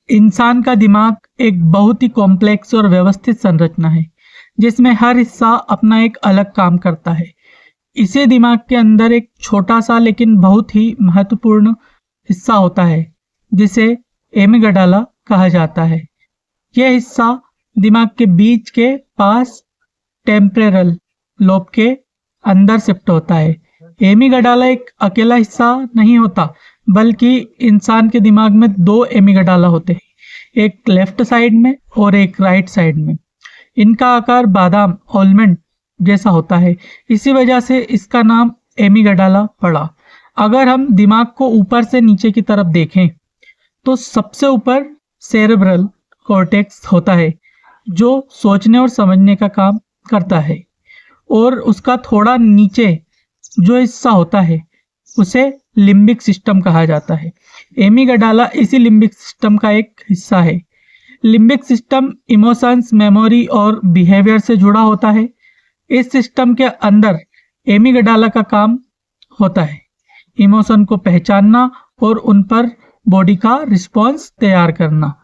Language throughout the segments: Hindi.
इंसान का दिमाग एक बहुत ही कॉम्प्लेक्स और व्यवस्थित संरचना है, जिसमें हर हिस्सा अपना एक अलग काम करता है। इसी दिमाग के अंदर एक छोटा सा लेकिन बहुत ही महत्वपूर्ण हिस्सा होता है, जिसे एमिगडाला कहा जाता है। यह हिस्सा दिमाग के बीच के पास टेम्परेल लोब के अंदर शिफ्ट होता है। एमिगडाला एक अकेला हिस्सा नहीं होता, बल्कि इंसान के दिमाग में दो एमिगडाला होते हैं, एक लेफ्ट साइड में और एक राइट साइड में। इनका आकार बादाम आलमंड जैसा होता है, इसी वजह से इसका नाम एमिगडाला पड़ा। अगर हम दिमाग को ऊपर से नीचे की तरफ देखें तो सबसे ऊपर सेरेब्रल कॉर्टेक्स होता है, जो सोचने और समझने का काम करता है, और उसका थोड़ा नीचे जो हिस्सा होता है उसे लिम्बिक सिस्टम कहा जाता है। एमिगडाला इसी लिम्बिक सिस्टम का एक हिस्सा है। लिम्बिक सिस्टम इमोशंस, मेमोरी और बिहेवियर से जुड़ा होता है। इस सिस्टम के अंदर एमिगडाला का काम होता है इमोशन को पहचानना और उन पर बॉडी का रिस्पॉन्स तैयार करना।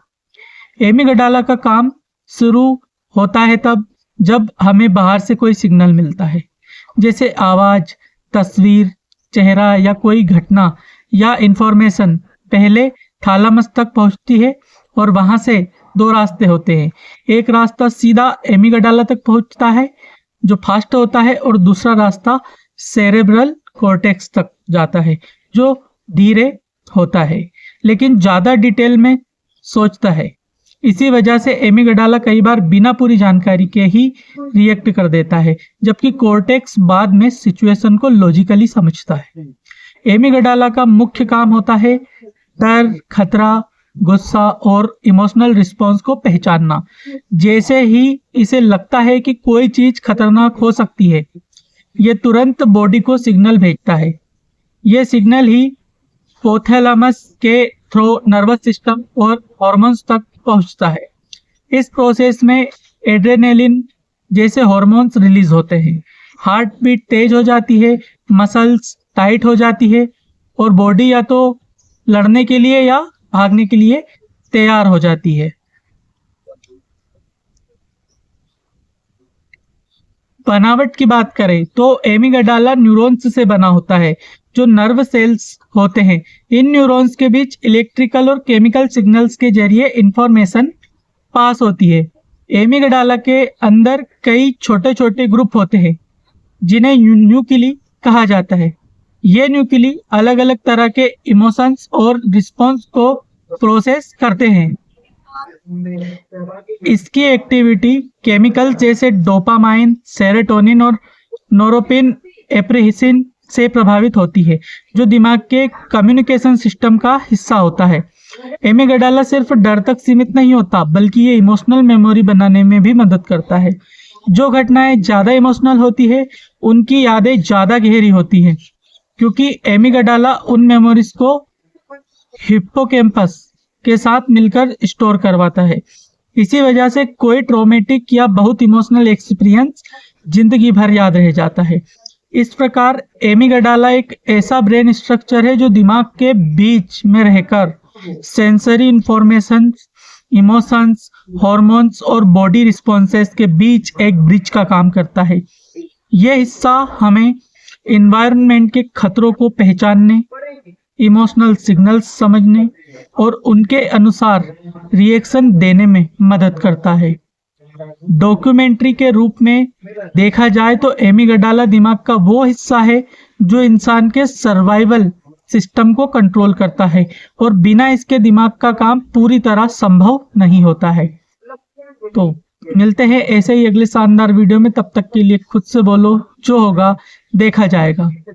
एमिगडाला का काम शुरू होता है तब जब हमें बाहर से कोई सिग्नल मिलता है, जैसे आवाज, तस्वीर, चेहरा या कोई घटना या इंफॉर्मेशन पहले थैलेमस तक पहुंचती है, और वहां से दो रास्ते होते हैं। एक रास्ता सीधा एमिगडाला तक पहुंचता है जो फास्ट होता है, और दूसरा रास्ता सेरेब्रल कॉर्टेक्स तक जाता है जो धीरे होता है लेकिन ज्यादा डिटेल में सोचता है। इसी वजह से एमिगडाला कई बार बिना पूरी जानकारी के ही रिएक्ट कर देता है, जबकि कॉर्टेक्स बाद में सिचुएशन को लॉजिकली समझता है। एमिगडाला का मुख्य काम होता है डर, खतरा, गुस्सा और इमोशनल रिस्पॉन्स को पहचानना। जैसे ही इसे लगता है कि कोई चीज खतरनाक हो सकती है, ये तुरंत बॉडी को सिग्नल भेजता है। ये सिग्नल ही हिपोथैलेमस के थ्रू नर्वस सिस्टम और हॉर्मोन्स तक पहुंचता है। इस प्रोसेस में एड्रेनालिन जैसे हॉर्मोन्स रिलीज होते हैं, हार्ट बीट तेज हो जाती है, मसल्स टाइट हो जाती है, और बॉडी या तो लड़ने के लिए या भागने के लिए तैयार हो जाती है। बनावट की बात करें तो एमिगडाला न्यूरॉन्स से बना होता है, जो नर्व सेल्स होते हैं। इन न्यूरॉन्स के बीच इलेक्ट्रिकल और केमिकल सिग्नल्स के जरिए इंफॉर्मेशन पास होती है। एमिगडाला के अंदर कई छोटे छोटे ग्रुप होते हैं, जिन्हें न्यूक्ली कहा जाता है। ये न्यूक्ली अलग अलग तरह के इमोशंस और रिस्पॉन्स को प्रोसेस करते हैं। इसकी एक्टिविटी केमिकल जैसे डोपामाइन, सेरोटोनिन और नोरोपेनेफ्रिन से प्रभावित होती है, जो दिमाग के कम्युनिकेशन सिस्टम का हिस्सा होता है। एमिगडाला सिर्फ डर तक सीमित नहीं होता, बल्कि ये इमोशनल मेमोरी बनाने में भी मदद करता है। जो घटनाएं ज्यादा इमोशनल होती है, उनकी यादें ज्यादा गहरी होती हैं, क्योंकि एमिगडाला उन मेमोरीज को हिप्पोकैम्पस के साथ मिलकर स्टोर करवाता है। इसी वजह से कोई ट्रॉमेटिक या बहुत इमोशनल एक्सपीरियंस जिंदगी भर याद रह जाता है। इस प्रकार एमिगडाला एक ऐसा ब्रेन स्ट्रक्चर है जो दिमाग के बीच में रहकर सेंसरी इंफॉर्मेशन, इमोशंस, हॉर्मोन्स और बॉडी रिस्पॉन्सेस के बीच एक ब्रिज का काम करता है। यह हिस्सा हमें एनवायरनमेंट के खतरों को पहचानने, इमोशनल सिग्नल्स समझने और उनके अनुसार रिएक्शन देने में मदद करता है। डॉक्यूमेंट्री के रूप में देखा जाए तो एमिगडाला दिमाग का वो हिस्सा है जो इंसान के सर्वाइवल सिस्टम को कंट्रोल करता है, और बिना इसके दिमाग का काम पूरी तरह संभव नहीं होता है। तो मिलते हैं ऐसे ही अगले शानदार वीडियो में। तब तक के लिए खुद से बोलो, जो होगा देखा जाएगा।